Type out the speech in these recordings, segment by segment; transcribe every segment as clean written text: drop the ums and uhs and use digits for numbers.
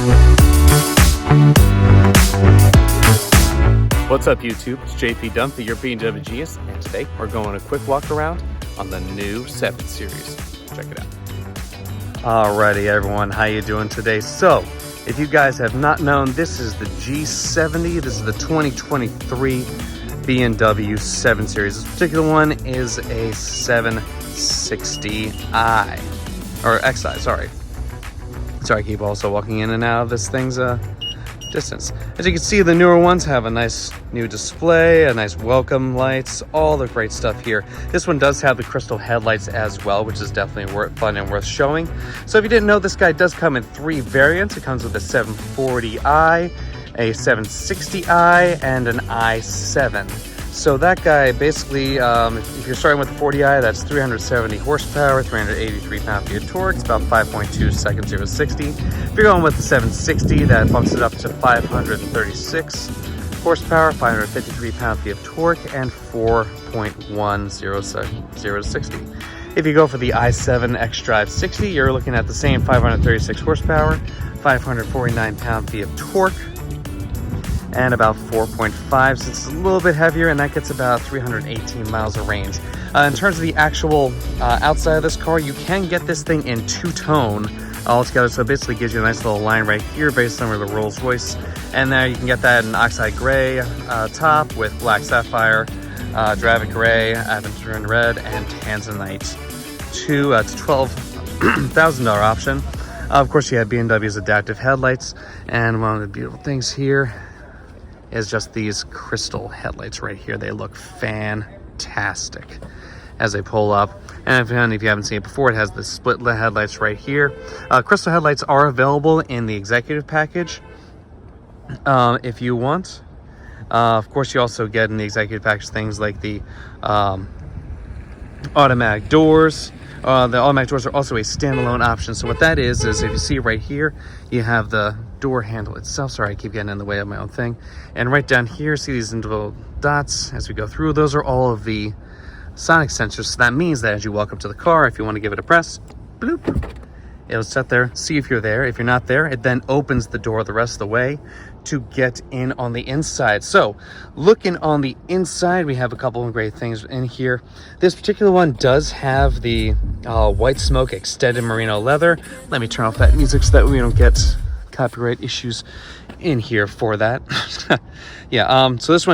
What's up YouTube, it's JP Dumpy, your BMW genius, and today we're going a quick walk around on the new 7 Series. Check it out. Alrighty everyone, how you doing today? So, if you guys have not known, this is the G70, this is the 2023 BMW 7 Series. This particular one is a 760i, or XI, sorry. Sorry, I keep also walking in and out of this thing's distance. As you can see, the newer ones have a nice new display, a nice welcome lights, all the great stuff here. This one does have the crystal headlights as well, which is definitely fun and worth showing. So if you didn't know, this guy does come in 3 variants. It comes with a 740i, a 760i, and an i7. So that guy basically, if you're starting with the 40i, that's 370 horsepower, 383 pound-feet of torque. It's about 5.2 seconds 0 to 60. If you're going with the 760, that bumps it up to 536 horsepower, 553 pound-feet of torque, and 4.1 0 to 60. If you go for the i7 xDrive 60, you're looking at the same 536 horsepower, 549 pound-feet of torque, and about 4.5, so it's a little bit heavier, and that gets about 318 miles of range. In terms of the actual outside of this car, you can get this thing in 2-tone altogether, so it basically gives you a nice little line right here, very similar to the Rolls-Royce. And there you can get that in oxide gray top with black sapphire, Dravit gray, Aventurine red, and tanzanite. It's a $12,000 option. Of course, you have BMW's adaptive headlights, and one of the beautiful things here is just these crystal headlights right here. They look fantastic as they pull up. And if you haven't seen it before, it has the split headlights right here. Crystal headlights are available in the executive package if you want. Of course, you also get in the executive package things like the automatic doors. The automatic doors are also a standalone option. So what that is if you see right here, you have the door handle itself. Sorry, I keep getting in the way of my own thing. And right down here, see these individual dots as we go through? Those are all of the sonic sensors. So that means that as you walk up to the car, if you want to give it a press, bloop, it'll sit there, see if you're there. If you're not there, it then opens the door the rest of the way to get in on the inside. So looking on the inside, we have a couple of great things in here. This particular one does have the white smoke extended merino leather. Let me turn off that music so that we don't get copyright issues in here for that. Yeah, so this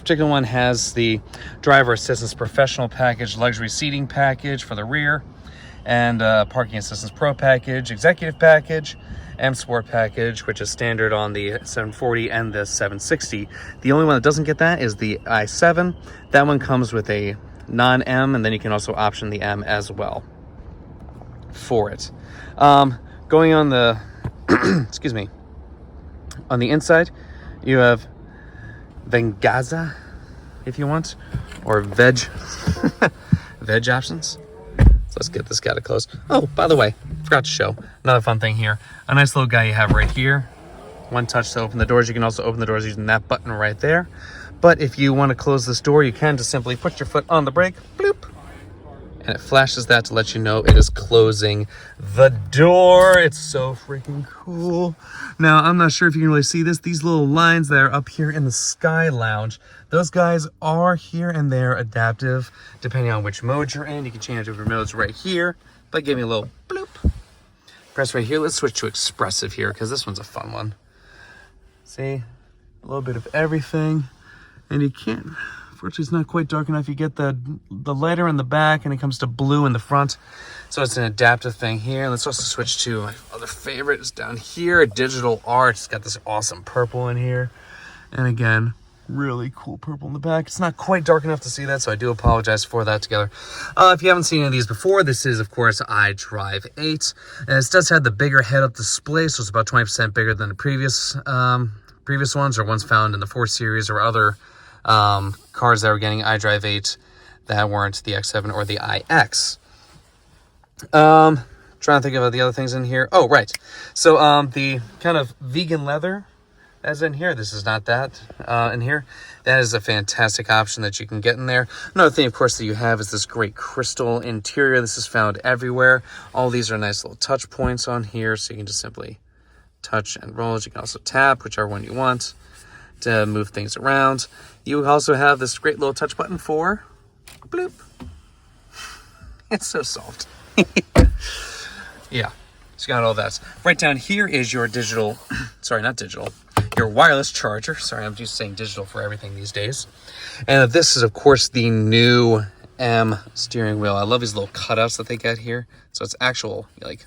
particular one has the driver assistance professional package, luxury seating package for the rear, and parking assistance pro package, executive package, M Sport package, which is standard on the 740 and the 760. The only one that doesn't get that is the i7. That one comes with a non-M, and then you can also option the M as well for it. Going on the excuse me, on the inside, you have Vengaza, if you want, or veg options. So let's get this guy to close. Oh, by the way, forgot to show another fun thing here. A nice little guy you have right here. One touch to open the doors. You can also open the doors using that button right there. But if you want to close this door, you can just simply put your foot on the brake, bloop, and it flashes that to let you know it is closing the door. It's so freaking cool. Now, I'm not sure if you can really see this. These little lines that are up here in the Sky Lounge, those guys are here, and they're adaptive depending on which mode you're in. You can change different modes right here, but give me a little bloop. Press right here. Let's switch to expressive here because this one's a fun one. See, a little bit of everything, and you can't. Unfortunately, it's not quite dark enough. You get the lighter in the back, and it comes to blue in the front. So it's an adaptive thing here. Let's also switch to my other favorite is down here, digital art. It's got this awesome purple in here. And again, really cool purple in the back. It's not quite dark enough to see that, so I do apologize for that together. If you haven't seen any of these before, this is, of course, iDrive 8. And it does have the bigger head-up display, so it's about 20% bigger than the previous ones, or ones found in the 4 Series or other cars that were getting iDrive 8 that weren't the X7 or the iX. Trying to think about the other things in here. Oh, right. So the kind of vegan leather as in here, this is not that in here. That is a fantastic option that you can get in there. Another thing, of course, that you have is this great crystal interior. This is found everywhere. All these are nice little touch points on here, so you can just simply touch and rolls. You can also tap whichever one you want to move things around. You also have this great little touch button for bloop. It's so soft. Yeah, so you got all that. Right down here is your digital, sorry, not digital, your wireless charger. Sorry, I'm just saying digital for everything these days. And this is, of course, the new M steering wheel. I love these little cutouts that they get here. So it's actual, like,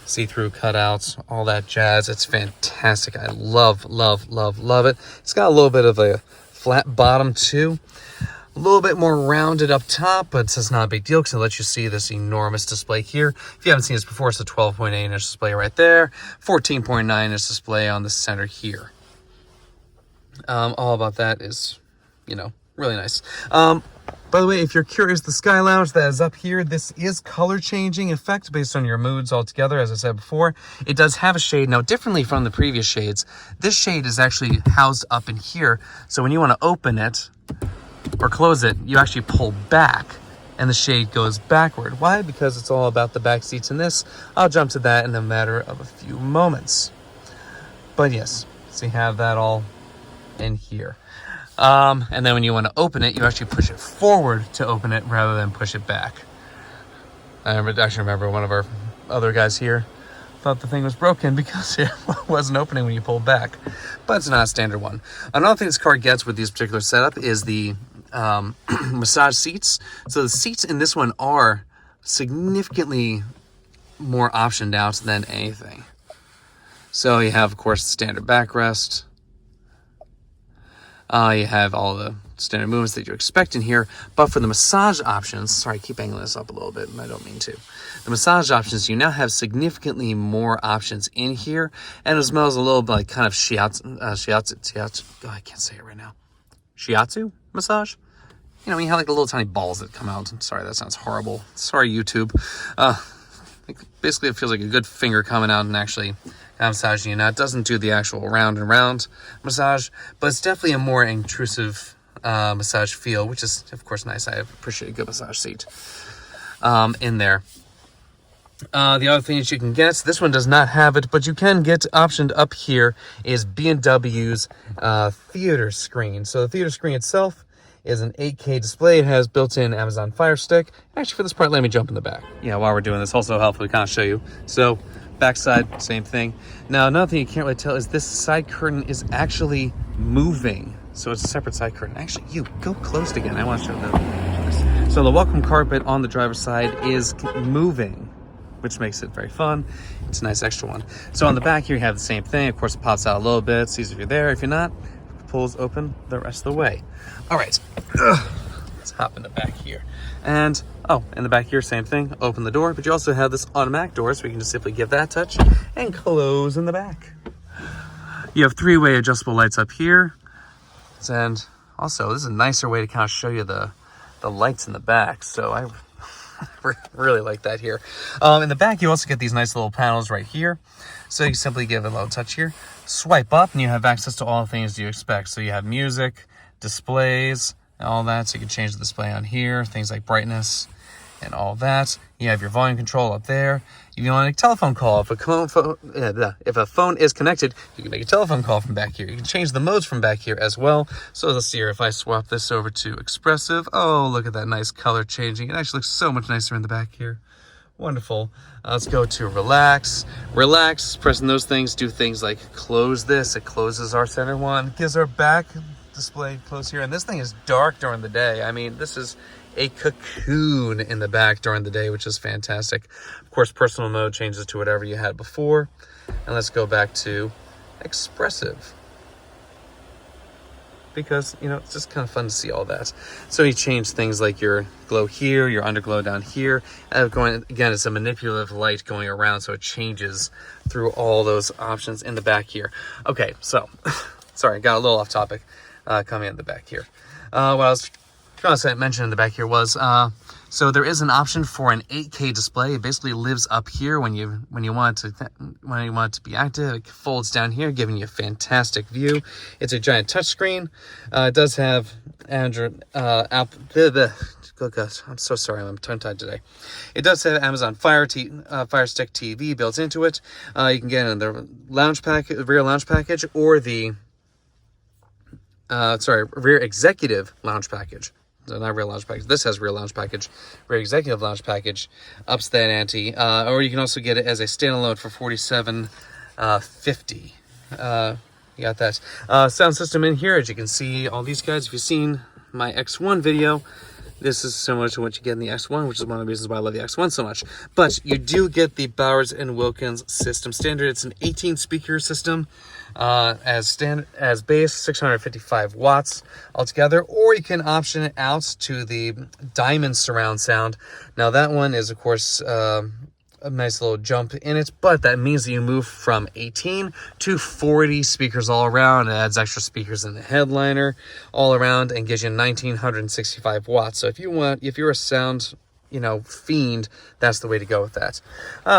see-through cutouts, all that jazz. It's fantastic. I love it. It's got a little bit of a flat bottom too. A little bit more rounded up top, but it's not a big deal because it lets you see this enormous display here. If you haven't seen this before, it's a 12.8-inch display right there, 14.9-inch display on the center here. All about that is, you know, really nice. By the way, if you're curious, the Sky Lounge that is up here, this is color changing effect based on your moods altogether, as I said before. It does have a shade. Now, differently from the previous shades, this shade is actually housed up in here. So when you want to open it or close it, you actually pull back and the shade goes backward. Why? Because it's all about the back seats in this. I'll jump to that in a matter of a few moments. But yes, so you have that all in here. And then when you want to open it, you actually push it forward to open it rather than push it back. I actually remember one of our other guys here thought the thing was broken because it wasn't opening when you pulled back. But it's not a standard one. Another thing this car gets with these particular setup is the massage seats. So the seats in this one are significantly more optioned out than anything. So you have, of course, the standard backrest. You have all the standard movements that you expect in here, but for the massage options, sorry, I keep angling this up a little bit, and I don't mean to. The massage options, you now have significantly more options in here, and as well as a little bit like kind of shiatsu, oh, I can't say it right now. Shiatsu massage? You know, you have like the little tiny balls that come out. I'm sorry, that sounds horrible. Sorry, YouTube. Basically, it feels like a good finger coming out and actually massaging you. Now, it doesn't do the actual round and round massage, but it's definitely a more intrusive massage feel, which is, of course, nice. I appreciate a good massage seat in there. The other thing that you can get, this one does not have it, but you can get optioned up here, is BMW's theater screen. So the theater screen itself is an 8K display. It has built-in Amazon Fire Stick. Actually, for this part, let me jump in the back. Yeah, while we're doing this, also helpful to kind of show you. So, backside, same thing. Now, another thing you can't really tell is this side curtain is actually moving. So it's a separate side curtain. Actually, you go closed again. I want to show that. So the welcome carpet on the driver's side is moving, which makes it very fun. It's a nice extra one. So on the back here, you have the same thing. Of course, it pops out a little bit. Sees if you're there. If you're not, it pulls open the rest of the way. All right. Let's hop in the back here. And, oh, in the back here, same thing. Open the door, but you also have this automatic door, so we can just simply give that a touch and close in the back. You have three-way adjustable lights up here. And also, this is a nicer way to kind of show you the lights in the back. So I really like that here. In the back, you also get these nice little panels right here. So you simply give it a little touch here. Swipe up, and you have access to all the things you expect. So you have music, displays, and all that. So you can change the display on here, things like brightness and all that. You have your volume control up there. If you want a telephone call, if a phone is connected, you can make a telephone call from back here. You can change the modes from back here as well. So let's see here, if I swap this over to expressive, oh, look at that nice color changing. It actually looks so much nicer in the back here. Wonderful. Let's go to relax. Relax, pressing those things, do things like close this. It closes our center one, gives our back display close here. And this thing is dark during the day. I mean, this is a cocoon in the back during the day, which is fantastic. Of course, personal mode changes to whatever you had before. And let's go back to expressive, because, you know, it's just kind of fun to see all that. So you change things like your glow here, your underglow down here. And going, again, it's a manipulative light going around, so it changes through all those options in the back here. Okay, so, sorry, got a little off topic coming in the back here. What I was trying to mention in the back here was, so there is an option for an 8K display. It basically lives up here when you want it to be active. It folds down here, giving you a fantastic view. It's a giant touchscreen. It does have Android app. Good God, I'm so sorry, I'm tongue-tied today. It does have Amazon Fire Stick TV built into it. You can get it in the rear lounge package, or the rear executive lounge package. So not rear lounge package. This has rear lounge package. Rear executive lounge package ups that ante. Or you can also get it as a standalone for $47.50. You got that sound system in here. As you can see, all these guys, if you've seen my X1 video, this is similar to what you get in the X1, which is one of the reasons why I love the X1 so much. But you do get the Bowers & Wilkins system standard. It's an 18-speaker system as base, 655 watts altogether. Or you can option it out to the Diamond surround sound. Now that one is, of course, a nice little jump in it, but that means that you move from 18 to 40 speakers all around. It adds extra speakers in the headliner all around and gives you 1965 watts. So if you're a sound, fiend, that's the way to go with that.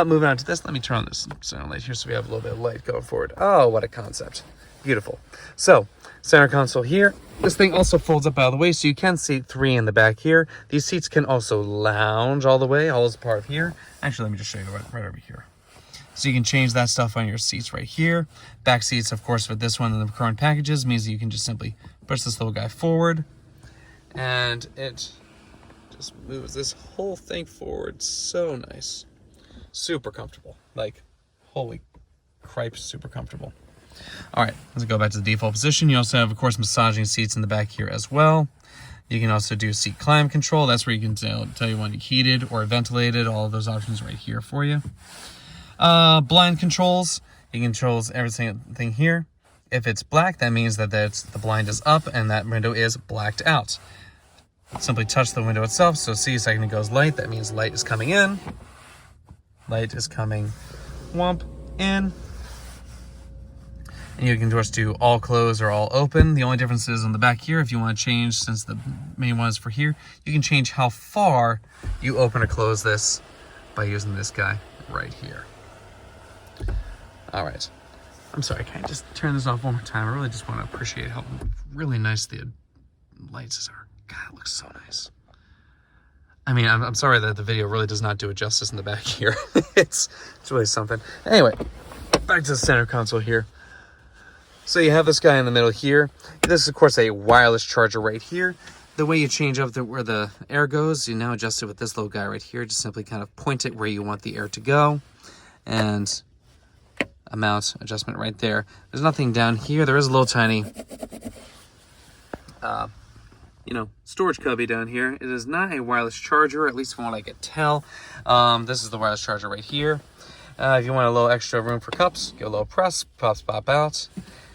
Moving on to this, let me turn on this sound light here so we have a little bit of light going forward. Oh, what a concept. Beautiful. So, center console here. This thing also folds up out of the way, so you can seat 3 in the back here. These seats can also lounge all the way, all as part of here. Actually, let me just show you right over here. So you can change that stuff on your seats right here. Back seats, of course, with this one in the current packages means that you can just simply push this little guy forward, and it just moves this whole thing forward. So nice. Super comfortable. Like, holy cripes, super comfortable. All right, let's go back to the default position. You also have, of course, massaging seats in the back here as well. You can also do seat climate control. That's where you can tell you when you're heated or ventilated. All of those options right here for you. Blind controls. You can control everything here. If it's black, that means that the blind is up and that window is blacked out. Simply touch the window itself. So see, a second it goes light. That means light is coming in. Light is coming in. And you can just do all closed or all open. The only difference is on the back here, if you want to change, since the main one is for here, you can change how far you open or close this by using this guy right here. All right. I'm sorry, can I just turn this off one more time? I really just want to appreciate how really nice the lights are. God, it looks so nice. I mean, I'm sorry that the video really does not do it justice in the back here. It's really something. Anyway, back to the center console here. So you have this guy in the middle here. This is, of course, a wireless charger right here. The way you change up where the air goes, you now adjust it with this little guy right here. Just simply kind of point it where you want the air to go. And amount adjustment right there. There's nothing down here. There is a little tiny, storage cubby down here. It is not a wireless charger, at least from what I could tell. This is the wireless charger right here. If you want a little extra room for cups, give a little press, pops pop out.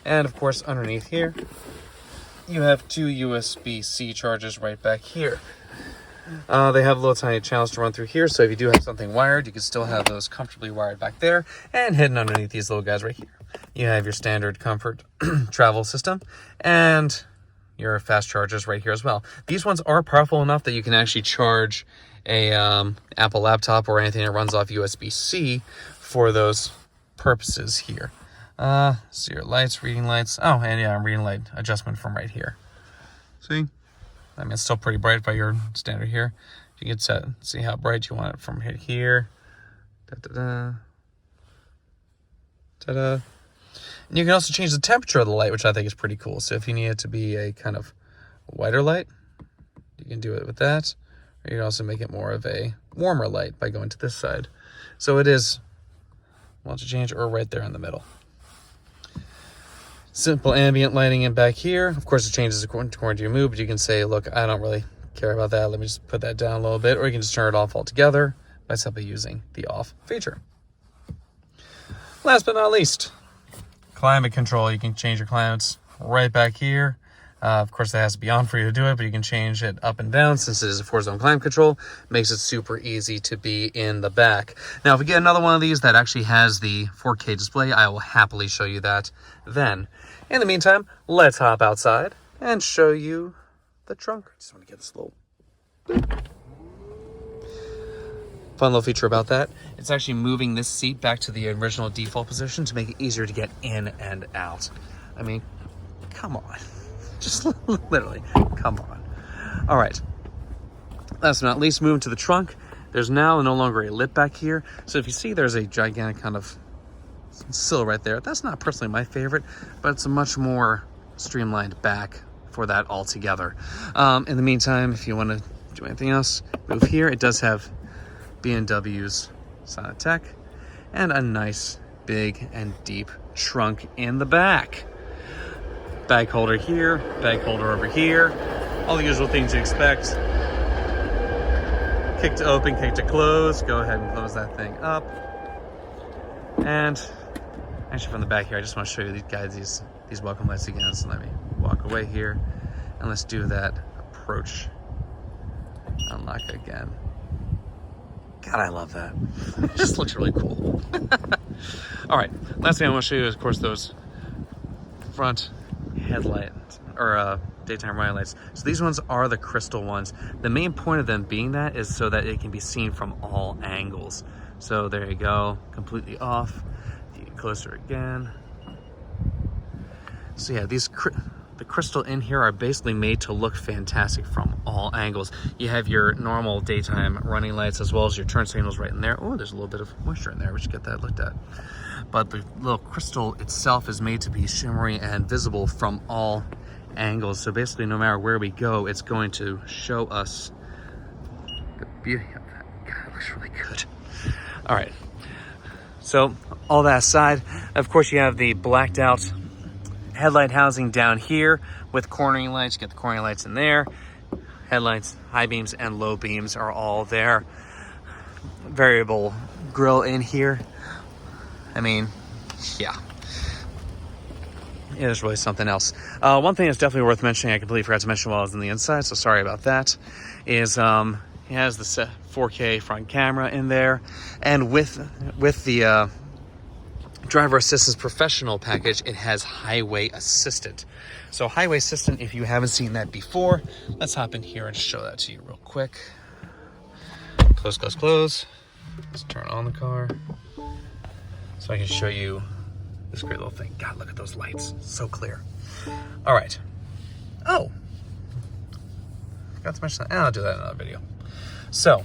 And of course, underneath here, you have 2 USB-C chargers right back here. They have little tiny channels to run through here, so if you do have something wired, you can still have those comfortably wired back there. And hidden underneath these little guys right here, you have your standard comfort travel system and your fast chargers right here as well. These ones are powerful enough that you can actually charge a Apple laptop or anything that runs off USB-C for those purposes here. So your lights, reading lights. Oh, and yeah, reading light adjustment from right here. See? I mean, it's still pretty bright by your standard here. You can see how bright you want it from here. Da-da-da. Ta-da. And you can also change the temperature of the light, which I think is pretty cool. So if you need it to be a kind of whiter light, you can do it with that. Or you can also make it more of a warmer light by going to this side. So it is, want to change, or right there in the middle. Simple ambient lighting in back here. Of course, it changes according to your mood, but you can say, look, I don't really care about that. Let me just put that down a little bit. Or you can just turn it off altogether by simply using the off feature. Last but not least, climate control. You can change your climates right back here. Of course, that has to be on for you to do it, but you can change it up and down since it is a 4-zone climate control. Makes it super easy to be in the back. Now, if we get another one of these that actually has the 4K display, I will happily show you that then. In the meantime, let's hop outside and show you the trunk. Just want to get this little fun little feature about that. It's actually moving this seat back to the original default position to make it easier to get in and out. I mean, come on. Just literally, come on. All right. Last but not least, moving to the trunk. There's now no longer a lip back here. So if you see there's a gigantic kind of sill right there, that's not personally my favorite, but it's a much more streamlined back for that altogether. In the meantime, if you want to do anything else, move here. It does have BMW's Sonatec and a nice big and deep trunk in the back. Bag holder here, bag holder over here, all the usual things you expect. Kick to open, kick to close. Go ahead and close that thing up. And actually from the back here, I just want to show you these welcome lights again. So let me walk away here and let's do that approach unlock again. God, I love that. It just looks really cool. All right, last thing I want to show you is, of course, those front headlights or daytime running lights. So these ones are the crystal ones. The main point of them being that is so that it can be seen from all angles. So there you go, completely off. If you get closer again. So yeah, the crystal in here are basically made to look fantastic from all angles. You have your normal daytime running lights as well as your turn signals right in there. Oh, there's a little bit of moisture in there. We should get that looked at. But the little crystal itself is made to be shimmery and visible from all angles. So basically, no matter where we go, it's going to show us the beauty of that. God, it looks really good. All right. So all that aside, of course, you have the blacked out headlight housing down here with cornering lights. You get the cornering lights in there. Headlights, high beams and low beams are all there. Variable grille in here. I mean, yeah. It is really something else. One thing that's definitely worth mentioning, I completely forgot to mention while I was on the inside, so sorry about that, is it has the 4K front camera in there. And with the driver assistance professional package, it has highway assistant. So highway assistant, if you haven't seen that before, let's hop in here and show that to you real quick. Close, close, close. Let's turn on the car so I can show you this great little thing. God, look at those lights, so clear. All right. Oh, forgot to mention that. I'll do that in another video. So,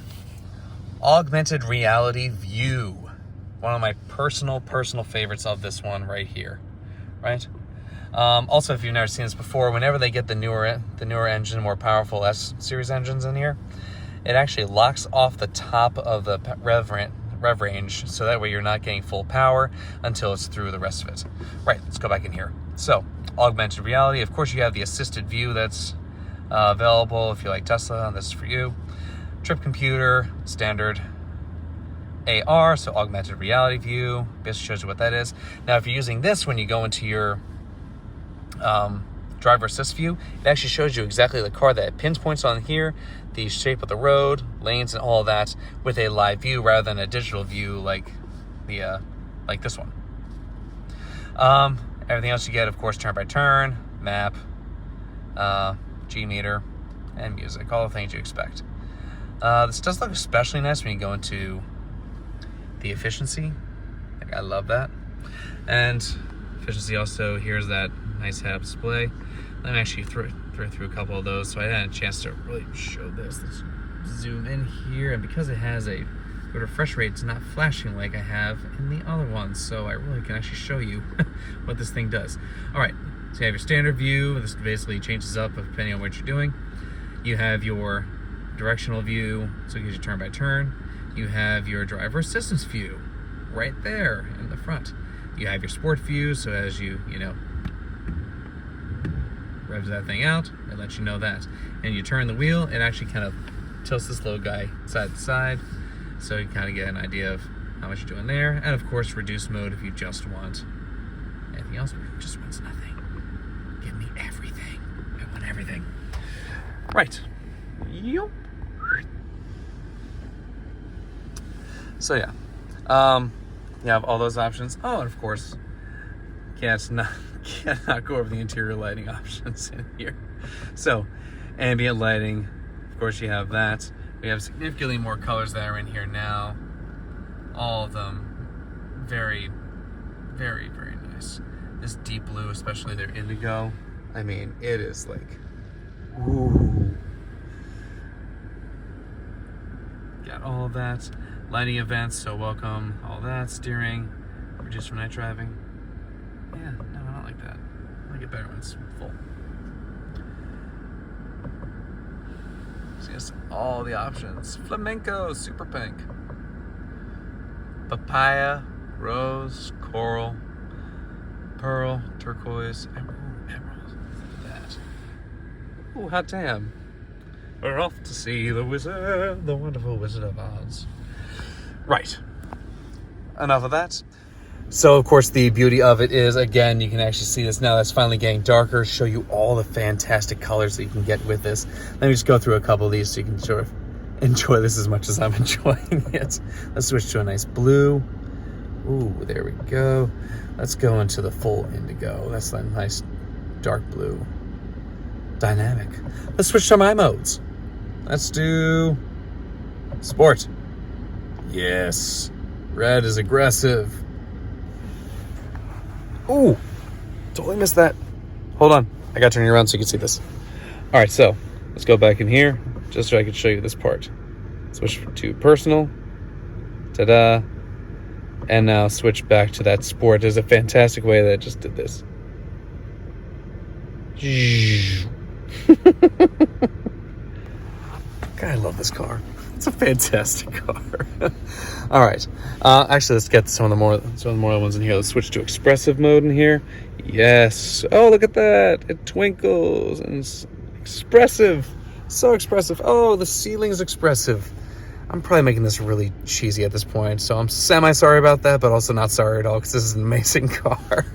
augmented reality view. One of my personal favorites of this one right here, right? Also, if you've never seen this before, whenever they get the newer engine, more powerful S series engines in here, it actually locks off the top of the rev range, so that way you're not getting full power until it's through the rest of it. Right, let's go back in here. So, augmented reality. Of course, you have the assisted view that's available if you like Tesla, and this is for you. Trip computer, standard AR, so augmented reality view, basically shows you what that is. Now, if you're using this when you go into your driver assist view, it actually shows you exactly the car that it pinpoints on here, the shape of the road, lanes, and all of that with a live view rather than a digital view like the like this one. Everything else you get, of course, turn by turn, map, G meter, and music, all the things you expect. This does look especially nice when you go into the efficiency. I love that. And efficiency also, here's that nice head-up display. Let me actually throw through a couple of those so I had a chance to really show this. Let's zoom in here, and because it has a good refresh rate, it's not flashing like I have in the other ones, so I really can actually show you what this thing does. All right, so you have your standard view. This basically changes up depending on what you're doing. You have your directional view, so it gives you turn by turn. You have your driver assistance view right there in the front. You have your sport view, so as you revs that thing out, it lets you know that. And you turn the wheel, it actually kind of tilts this little guy side to side, so you kind of get an idea of how much you're doing there. And of course, reduce mode if you just want anything else, but it just wants nothing. Give me everything. I want everything. Right. Yep. So yeah, you have all those options. Oh, and of course, cannot go over the interior lighting options in here. So, ambient lighting, of course you have that. We have significantly more colors that are in here now. All of them very, very, very nice. This deep blue, especially their indigo, I mean, it is like, ooh. Got all of that. Lighting events, so welcome. All that. Steering, reduced for night driving. Yeah, no, I don't like that. I like it better when it's full. So yes, all the options. Flamenco, super pink. Papaya, rose, coral, pearl, turquoise, emerald. Look at that. Ooh, hot damn. We're off to see the wizard, the wonderful Wizard of Oz. Right. Enough of that. So, of course, the beauty of it is, again, you can actually see this now that's finally getting darker, show you all the fantastic colors that you can get with this. Let me just go through a couple of these so you can sort of enjoy this as much as I'm enjoying it. Let's switch to a nice blue. Ooh, there we go. Let's go into the full indigo. That's a nice dark blue. Dynamic. Let's switch to my modes. Let's do sport. Yes. Red is aggressive. Ooh, totally missed that. Hold on. I got to turn you around so you can see this. All right, so let's go back in here just so I can show you this part. Switch to personal. Ta-da. And now switch back to that sport. There's a fantastic way that I just did this. God, I love this car. It's a fantastic car. All right. Actually, let's get some of the more ones in here. Let's switch to expressive mode in here. Yes. Oh, look at that. It twinkles and it's expressive. So expressive. Oh, the ceiling's expressive. I'm probably making this really cheesy at this point, so I'm semi-sorry about that, but also not sorry at all because this is an amazing car.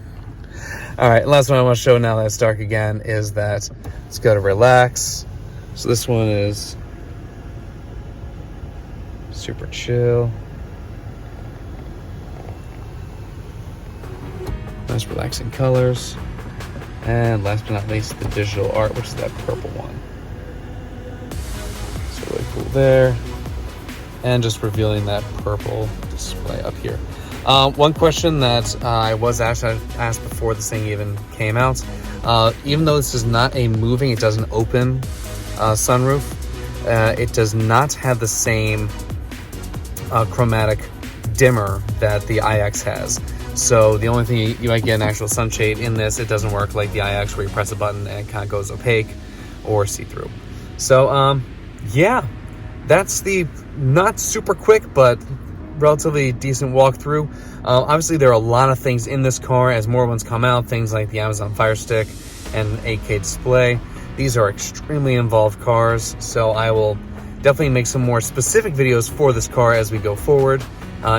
All right, last one I want to show now that it's dark again is that let's go to relax. So this one is super chill. Nice relaxing colors. And last but not least, the digital art, which is that purple one. It's really cool there. And just revealing that purple display up here. One question that I was asked before this thing even came out, even though this is not a moving, it doesn't open sunroof, it does not have the same chromatic dimmer that the iX has. So the only thing you might get an actual sunshade in this, it doesn't work like the iX where you press a button and it kind of goes opaque or see-through. So yeah, that's the not super quick but relatively decent walkthrough. Obviously there are a lot of things in this car as more ones come out, things like the Amazon Fire Stick and 8K display. These are extremely involved cars, so I will definitely make some more specific videos for this car as we go forward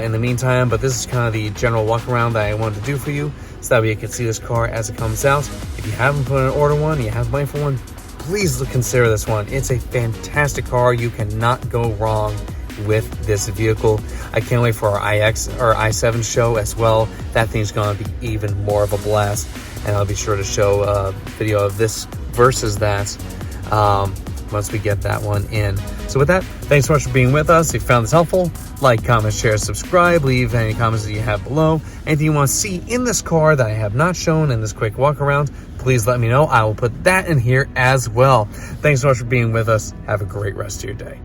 in the meantime, but this is kind of the general walk around that I wanted to do for you so that way you can see this car as it comes out. If you haven't put an order one, you have money for one, please consider this one. It's a fantastic car. You cannot go wrong with this vehicle. I can't wait for our iX or i7 show as well. That thing's going to be even more of a blast, and I'll be sure to show a video of this versus that once we get that one in. So with that, thanks so much for being with us. If you found this helpful, like, comment, share, subscribe, leave any comments that you have below. Anything you want to see in this car that I have not shown in this quick walk around, please let me know. I will put that in here as well. Thanks so much for being with us. Have a great rest of your day.